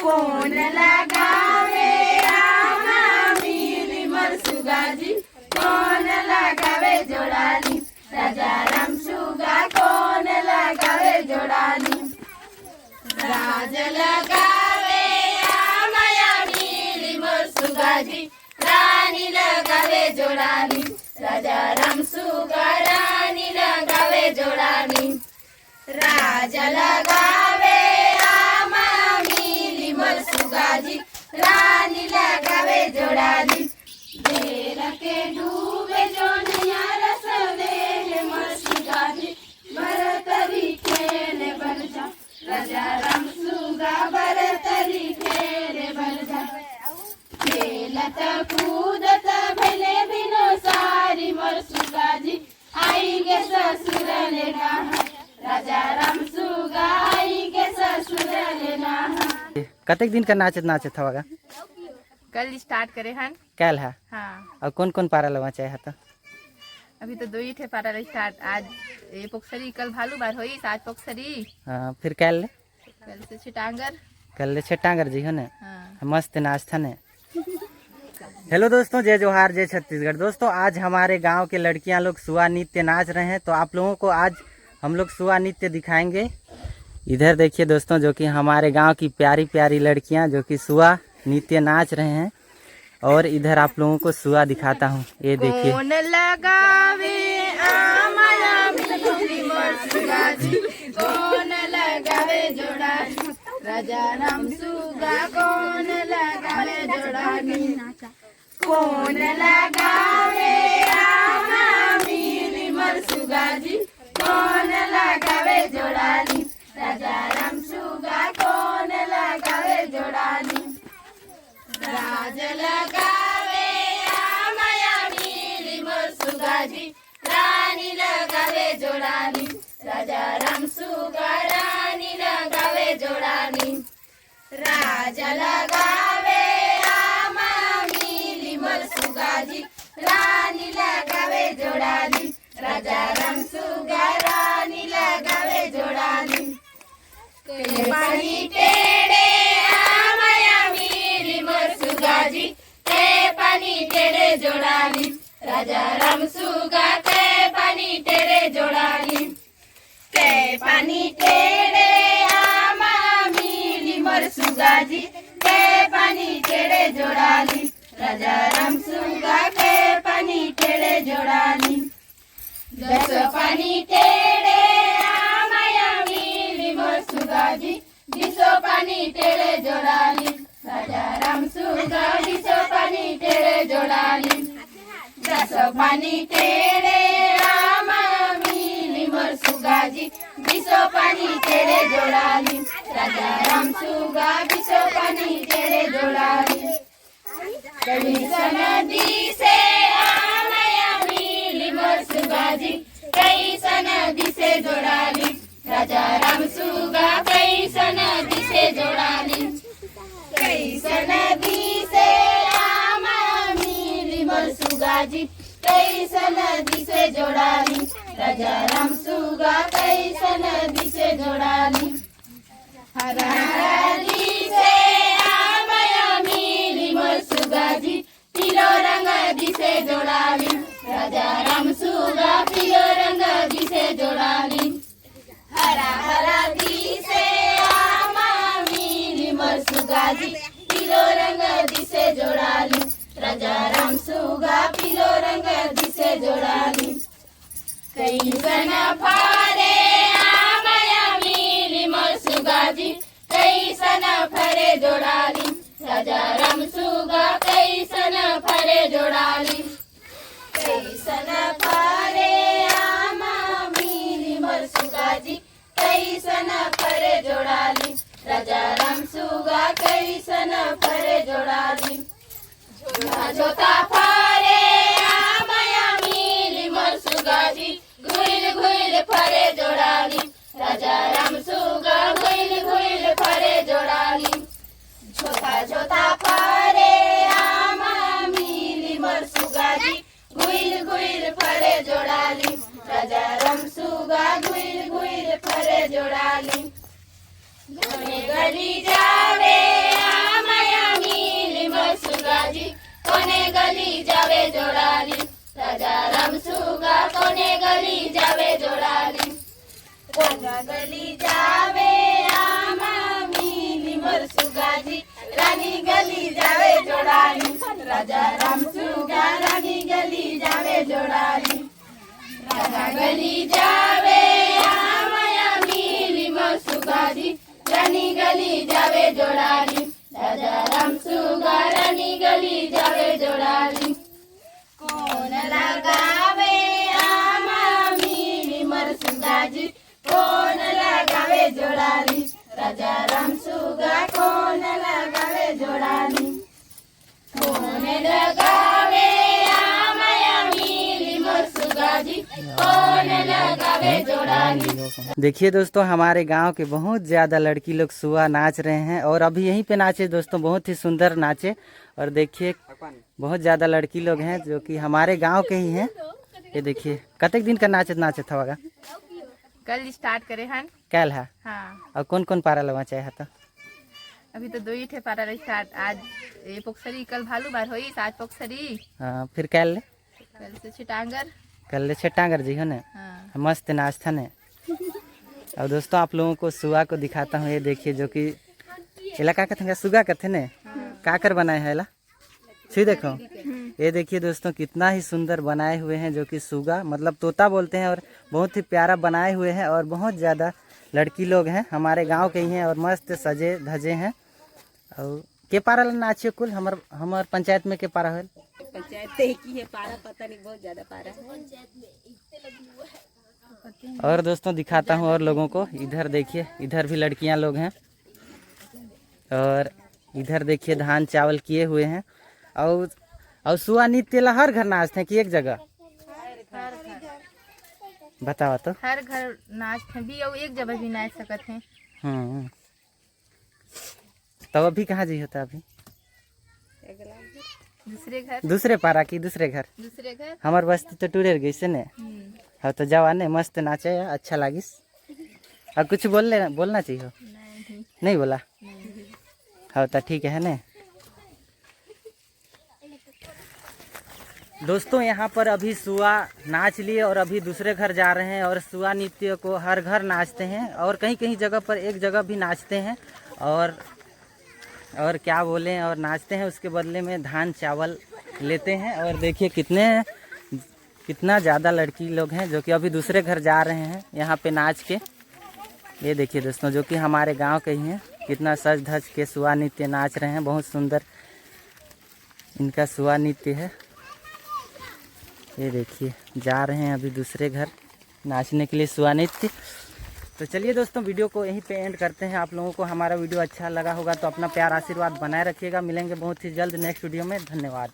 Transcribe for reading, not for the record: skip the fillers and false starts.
कोण लगावे आमा मिली मोर सुगाजी, कोण लगावे जोडाली, राजा राम सुगा कोण लगावे जोडाली। राज लगावे आमाया मिली मोर सुगाजी, रानी लगावे जोडाली, राजा राम सुगा रानी लगावे जोडाली। राजा लगावे आमा मिली मोर सुगाजी, रानी लगावे जोडाली। बेर के डूबे जो नैया रसवे मोर सुगाजी, बरतरी खेले बन जा, राजा राम सुगा बरतरी खेले बन जा। खेलत कूदत भले बिनो सारी मोर सुगाजी, आई गे ससुरले नहा, राजा राम सुगा आई गे ससुरले नहा। कतेक दिन का नाचत नाचत हवा? कल स्टार्ट करे हन। कल है? हाँ। और कौन कौन पारा लगा चाहे था? अभी तो 2 ही थे पारा स्टार्ट। आज ये पोखसरी, कल भालू बार हुई, आज पोखसरी। हाँ, फिर कल से छिटांगर। कल छिटांगर जी हो ने। हाँ। मस्त नाच था ने। हेलो दोस्तों, जय जोहार, जय छत्तीसगढ़। दोस्तों आज हमारे गांव के लड़कियां लोग सुआ नृत्य नाच रहे हैं, तो आप लोगों को आज हम लोग सुआ नृत्य दिखाएंगे। इधर देखिए दोस्तों, जो कि हमारे गांव की प्यारी प्यारी लड़कियां जो कि सुआ नृत्य नाच रहे हैं, और इधर आप लोगों को सुआ दिखाता हूँ। ये देखिए। कोण लगावे आमाया मिली मोर सुगाजी, कोण लगावे जोडाली, राजा राम सुगा कोण लगावे जोडाली। कोण लगावे आमा मिली मोर सुगाजी, कोण लगावे जोडाली, राजा राम सुगा कोण लगावे जोडाली। राज लगावे आमाया मिली मोर सुगाजी, रानी लगावे जोडाली, राजा राम सुगा रानी लगावे जोडाली। राज लगावे आमा मिली मोर सुगाजी, रानी लगावे जोडाली, राजा राम सुगा रानी लगावे जोडाली। पानी टेढ़े आमाया मिली मोर सुगाजी, ते पानी टेढ़े जोडाली, राजा राम सुगा ते पानी टेढ़े जोडाली। ते पानी टेढ़े आमा मिली मोर सुगाजी, ते पानी टेढ़े जोडाली, राजा राम सुगा ते पानी टेढ़े जोडाली। दस पानी टेढ़े आमाया मिली मोर सुगाजी, 20 पानी टेढ़े जोडाली, राजा राम सुगा 20 पानी टेढ़े जोडाली। 10 पानी टेढ़े आमा मिली मोर सुगाजी, 20 पानी टेढ़े जोडाली, राजा राम सुगा 20 पानी टेढ़े जोडाली। कैसा नदी से आमाया मिली मोर सुगाजी, कैसा नदी से जोडाली, राजा राम सुगा कैसा नदी से जोडाली। कैसा नदी से आमा मिली मोर सुगाजी, कैसा नदी से जोडाली, राजा राम सुगा कैसा नदी से जोडाली। हरा नदी से आमाया मिली मोर सुगाजी, पीलो रंग नदी से जोडाली, राजा राम सुगा पीलो रंग नदी से जोडाली। हरा हरा दी से आमा मिली मोर सुगाजी, पीलो रंग नदी से जोडाली, राजा राम सुगा पीलो रंग नदी से जोडाली। कैसन फारे आमाया मिली मोर सुगाजी, कैसन फरे जोडाली, राजा राम सुगा कैसन फरे जोडाली। कैसन फारे आमा मिली मोर सुगाजी, कैसन फरे जोडाली, राजा राम सुगा कैसन फरे जोडाली। झोता झोता फारे आमाया मिली मोर सुगाजी, घुइल घुइल फरे जोडाली, राजा राम सुगा घुइल घुइल फरे जोडाली। झोता झोता फारे आमा मिली मोर सुगाजी, घुइल घुइल फरे जोडाली, राजा राम सुगा घुइल घुइल फरे जोडाली। गली गली जावे राजा गली जावे आमा मिली मोर सुगाजी रानी गली जावे जोड़ाली राजा राम सुगा रानी गली जावे जोड़ाली राजा गली जावे आमा मिली मोर सुगाजी रानी गली जावे जोड़ाली राजा राम सुगा रानी गली जावे जोड़ाली कौन लगावे आमा मिली मोर सुगाजी कौन लगावे जोड़ाली राजा राम सुगा कौन लगावे जोड़ाली कौन लगावे आमा मिली मोर सुगाजी कौन लगावे जोड़ाली। देखिए दोस्तों, हमारे गांव के बहुत ज़्यादा लड़की लोग सुआ नाच रहे हैं और अभी यहीं पे नाचे दोस्तों, बहुत ही सुंदर नाचे। और देखिए बहुत ज़्यादा लड़की लोग हैं जो कि हमारे गांव के ही हैं। ये देखिए कतक दिन का नाचे था होगा, कल स्टार्ट करे हन। कल है हाँ, और कौन कौन पारा लगा चाहे था? अभी तो 2 ही ठे पारा स्टार्ट। आज ये पोखसरी, कल भालू बार होई, आज पोखसरी, हाँ, फिर कल से छिटांगर। ले छटांगर जी हो ने। हाँ, मस्त नाच था ने। और दोस्तों आप लोगों को सुआ को दिखाता हूँ। ये देखिए जो कि इलाका का थे सुगा का थे ने काकर बनाए है ला सी देखो। ये देखिए दोस्तों कितना ही सुंदर बनाए हुए हैं, जो कि सुगा मतलब तोता बोलते हैं, और बहुत ही प्यारा बनाए हुए हैं। और बहुत ज़्यादा लड़की लोग हैं, हमारे गांव के ही हैं और मस्त सजे धजे हैं। और के पारा नाचियो कुल हमार पंचायत में के पारा है? पंचायत की है पारा, पता नहीं, बहुत ज्यादा पारा है। और दोस्तों दिखाता हूँ और लोगों को। इधर देखिए, इधर भी लड़कियां लोग हैं और इधर देखिए धान चावल किए हुए हैं। और सुआ नृत्य ला हर घर नाचते हैं कि एक जगह? बताओ तो। हर घर नाचते हैं भी और एक जगह भी नाच सकते हैं। तब अभी कहाँ जी होता? अभी दूसरे घर, दूसरे पारा की दूसरे घर? दूसरे घर। हमार बस्ती तो टूरे गई से ने। हाँ तो जावा ने मस्त नाचे, अच्छा लागिस। और कुछ बोलना चाहिए? नहीं बोला? हाँ तो ठीक है ने। दोस्तों यहाँ पर अभी सुआ नाच लिए और अभी दूसरे घर जा रहे हैं। और सुआ नृत्य को हर घर नाचते हैं और कहीं कहीं जगह पर एक जगह भी नाचते हैं। और क्या बोलें, और नाचते हैं, उसके बदले में धान चावल लेते हैं। और देखिए कितना ज़्यादा लड़की लोग हैं जो कि अभी दूसरे घर जा रहे हैं यहाँ पे नाच के। ये देखिए दोस्तों जो कि हमारे गांव के ही हैं, कितना सज धज के सुआ नृत्य नाच रहे हैं। बहुत सुंदर इनका सुआ नृत्य है। ये देखिए जा रहे हैं अभी दूसरे घर नाचने के लिए सुआ नृत्य। तो चलिए दोस्तों वीडियो को यहीं पे एंड करते हैं। आप लोगों को हमारा वीडियो अच्छा लगा होगा तो अपना प्यार आशीर्वाद बनाए रखिएगा। मिलेंगे बहुत ही जल्द नेक्स्ट वीडियो में। धन्यवाद।